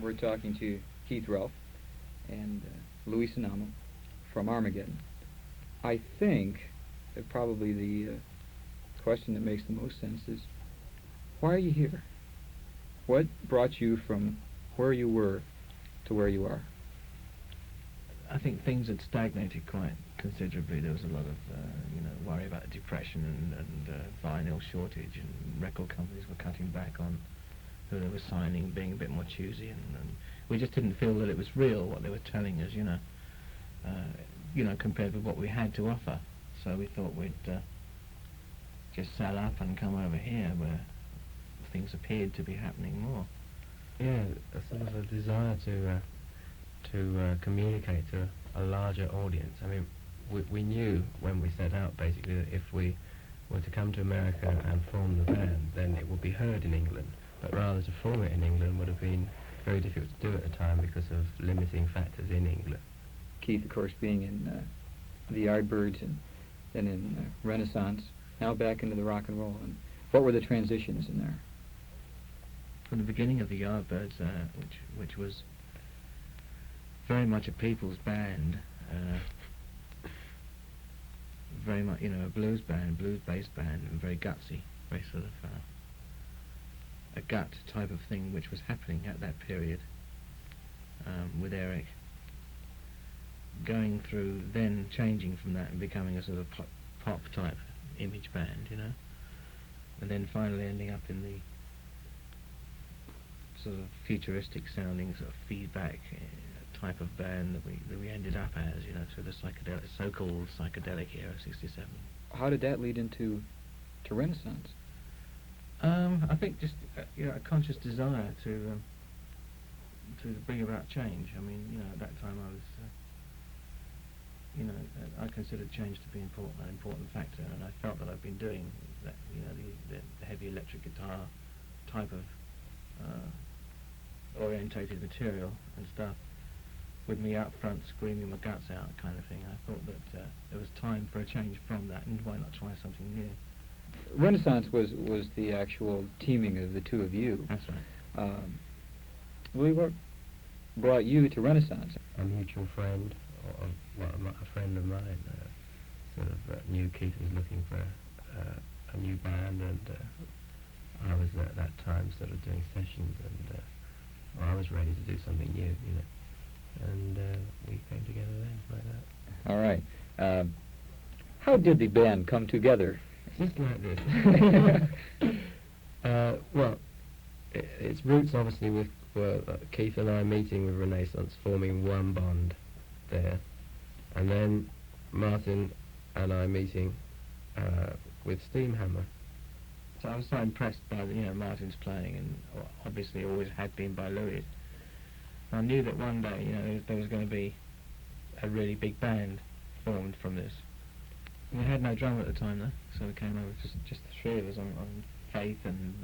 We're talking to Keith Relf and Louis Cennamo from Armageddon. I think that probably the question that makes the most sense is, why are you here? What brought you from where you were to where you are? I think things had stagnated quite considerably. There was a lot of worry about depression and vinyl shortage, and record companies were cutting back on who they were signing, being a bit more choosy, and we just didn't feel that it was real what they were telling us, compared with what we had to offer. So we thought we'd just sell up and come over here where things appeared to be happening more. Yeah, a sort of a desire to communicate to a larger audience. I mean, we knew when we set out basically that if we were to come to America and form the band, then it would be heard in England. But rather to form it in England would have been very difficult to do at the time because of limiting factors in England. Keith, of course, being in the Yardbirds and then in Renaissance, now back into the rock and roll. And what were the transitions in there? From the beginning of the Yardbirds, which was very much a people's band, very much, a blues band, blues-based band, and very gutsy, very sort of a gut type of thing which was happening at that period with Eric. Going through, then changing from that and becoming a sort of pop type image band, and then finally ending up in the sort of futuristic sounding sort of feedback type of band that we ended up as, through the so-called psychedelic era, '67. How did that lead into Renaissance? I think just a conscious desire to bring about change. I mean, at that time I was, I considered change to be an important factor, and I felt that I'd been doing that, the heavy electric guitar type of orientated material and stuff, with me out front screaming my guts out kind of thing. I thought that it was time for a change from that, and why not try something new? Renaissance was the actual teaming of the two of you. That's right. Louis, what brought you to Renaissance? A mutual friend, a friend of mine, knew Keith was looking for a new band, and I was at that time sort of doing sessions, and I was ready to do something new, and we came together then like that. All right. How did the band come together? Just like this. Well, its roots obviously were Keith and I meeting with Renaissance, forming one bond there, and then Martin and I meeting with Steamhammer. So I was so impressed by Martin's playing, and obviously always had been by Louis. I knew that one day there was going to be a really big band formed from this. We had no drummer at the time though, so we came over just the three of us on faith and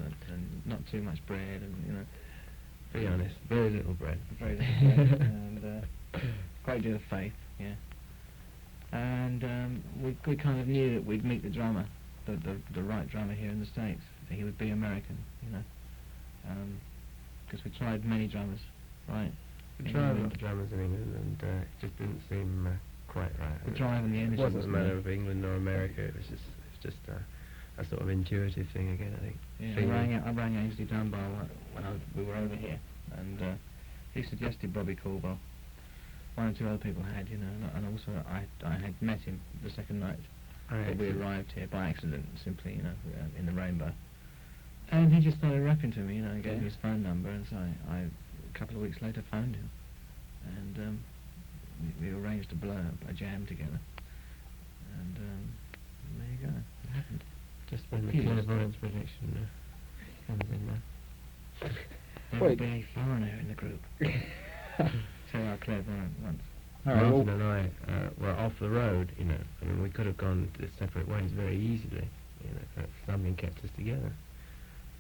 not too much bread, and be honest, very little bread. Very little bread, and quite a deal of faith, yeah. And we kind of knew that we'd meet the drummer, the right drummer here in the States. He would be American, because we tried many drummers, right? We tried a lot of drummers in England, and it just didn't seem quite right. The drive and the energy. It wasn't a matter of England or America. It was just a sort of intuitive thing again, I think. Yeah, I rang Ainsley Dunbar when we were over here, and he suggested Bobby Caldwell. One or two other people had, and also I had met him the second night. We arrived here by accident, simply, in the Rainbow. And he just started rapping to me, and gave me his phone number, and so I a couple of weeks later phoned him, and we arranged to blow a jam together, and there you go, it happened. Just when the clairvoyance prediction comes in there. There will be a foreigner in the group. So our clairvoyant once. Martin and I were off the road, I mean, we could have gone separate ways very easily, but something kept us together.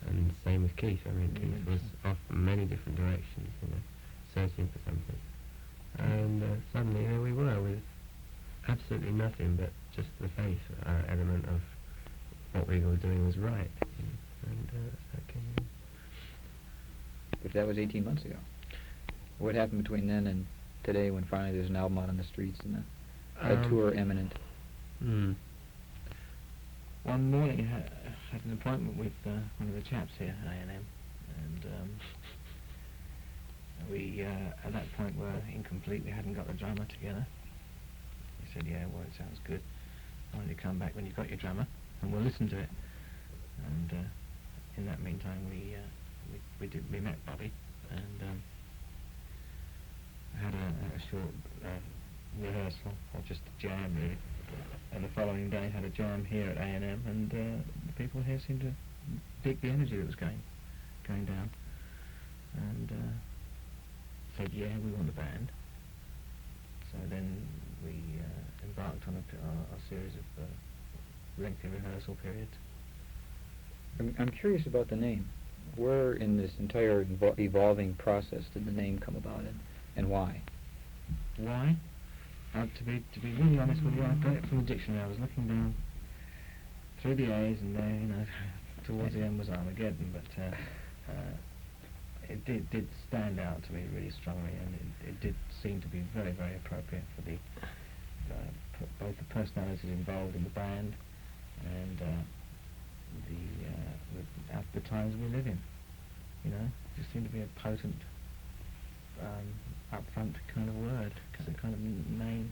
And same with Keith. I mean, Keith was off in many different directions, searching for something. And suddenly there we were with absolutely nothing but just the faith element of what we were doing was right. And that came in. But that was 18 months ago. What happened between then and today when finally there's an album out on the streets and a Um, tour imminent? One morning I had an appointment with one of the chaps here at A&M, and we at that point were incomplete. We hadn't got the drummer together. He said, "Yeah, well, it sounds good. Why don't you come back when you've got your drummer, and we'll listen to it." And in that meantime, we met Bobby, and had a short rehearsal, or just a jam really. And the following day had a jam here at A&M, and the people here seemed to dig the energy that was going down, and said, "Yeah, we want a band." So then we embarked on a series of lengthy rehearsal periods. I'm curious about the name. Where in this entire evolving process did the name come about, and why? Why? To be really honest with you, I got it from the dictionary. I was looking down through the A's, and there, you know, towards the end was Armageddon, but it did stand out to me really strongly, and it did seem to be very, very appropriate for the both the personalities involved in the band and the times we live in. You know, it just seemed to be a potent, upfront kind of word, because it kind of name.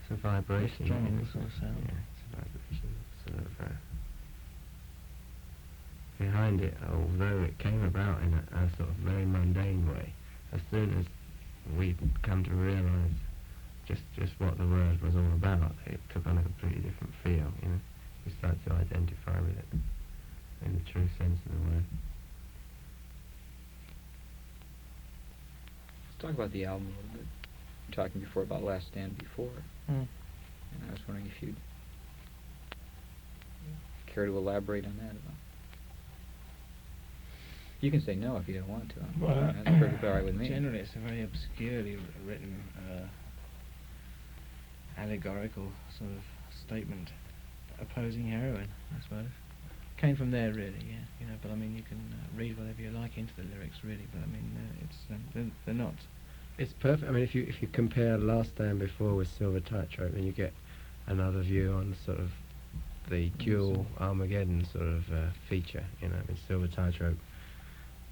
It's a vibration. Strong isn't it? sort of sound. Yeah, it's a vibration. Sort of behind it, although it came about in a sort of very mundane way, as soon as we come to realise just what the word was all about, it took on a completely different feel. You know, we started to identify with it in the true sense of the word. Let's talk about the album a little bit. You were talking before about Last Stand Before, and I was wondering if you'd care to elaborate on that at all. You can say no if you don't want to. Well, That's perfectly all right with me. Generally, it's a very obscurely written, allegorical sort of statement opposing heroin, I suppose. Came from there, really, yeah. You know, but I mean, you can read whatever you like into the lyrics, really. But I mean, they're not. It's perfect. I mean, if you compare Last Stand Before with Silver Tightrope, then you get another view on sort of the dual Armageddon sort of feature. You know, I mean, Silver Tightrope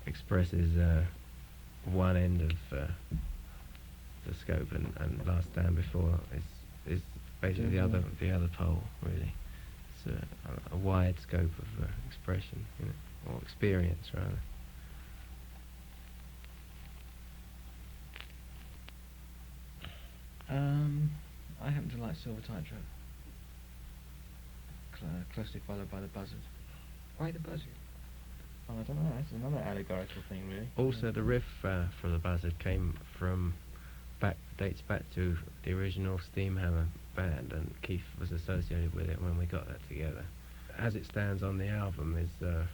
expresses one end of the scope, and Last Stand Before is basically the other pole, really. It's a wide scope of expression, you know, or experience rather. I happen to like Silver Tightrope. Closely followed by the Buzzard. Why the Buzzard? Oh, I don't know. That's another allegorical thing, really. Also, the riff from the Buzzard dates back to the original Steamhammer band, and Keith was associated with it when we got that together. As it stands on the album is a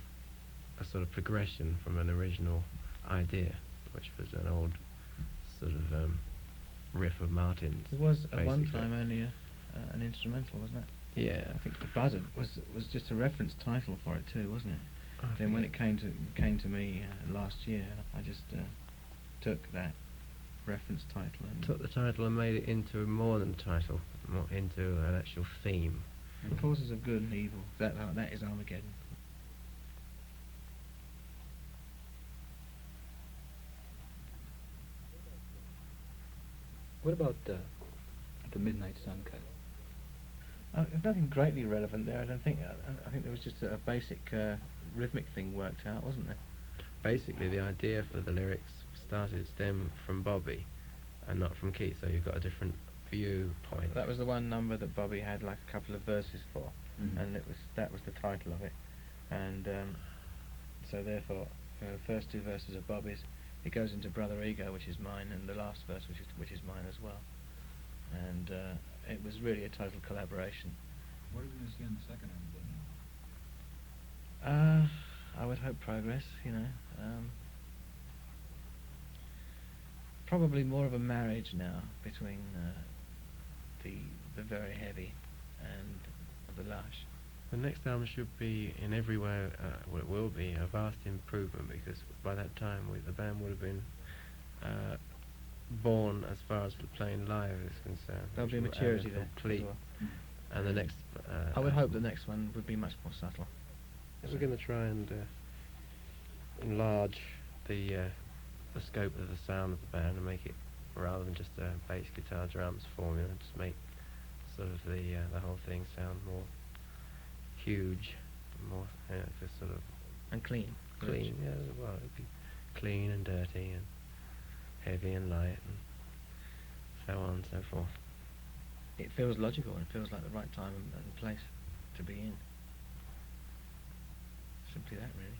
sort of progression from an original idea, which was an old sort of riff of Martin's. It was at one basically. time only an instrumental, wasn't it? Yeah. I think the Buzzard was just a reference title for it too, wasn't it? I Then think when it came to me last year, I just took that reference title and took the title and made it into more than a title, more into an actual theme. the forces of good and evil. That is Armageddon. What about the Midnight Sun cut? There's nothing greatly relevant there. I don't think. I think there was just a basic rhythmic thing worked out, wasn't there? Basically, the idea for the lyrics stemmed from Bobby, and not from Keith. So you've got a different viewpoint. That was the one number that Bobby had like a couple of verses for, Mhm. and that was the title of it, and so therefore the first two verses are Bobby's. It goes into Brother Ego, which is mine, and the last verse, which is mine as well, and it was really a total collaboration. What are we going to see on the second I would hope progress, you know. Probably more of a marriage now between the very heavy and the lush. The next album should be, in every way, well, it will be a vast improvement, because by that time the band would have been born as far as playing live is concerned. There'll be a which will add maturity there as complete. well. And the next. I would hope the next one would be much more subtle. We're going to try and enlarge the scope of the sound of the band and make it, rather than just a bass guitar drums formula, just make sort of the whole thing sound more huge, more just sort of And clean. clean. Yeah, well, it'd be clean and dirty and heavy and light and so on and so forth. It feels logical and it feels like the right time and place to be in. Simply that, really.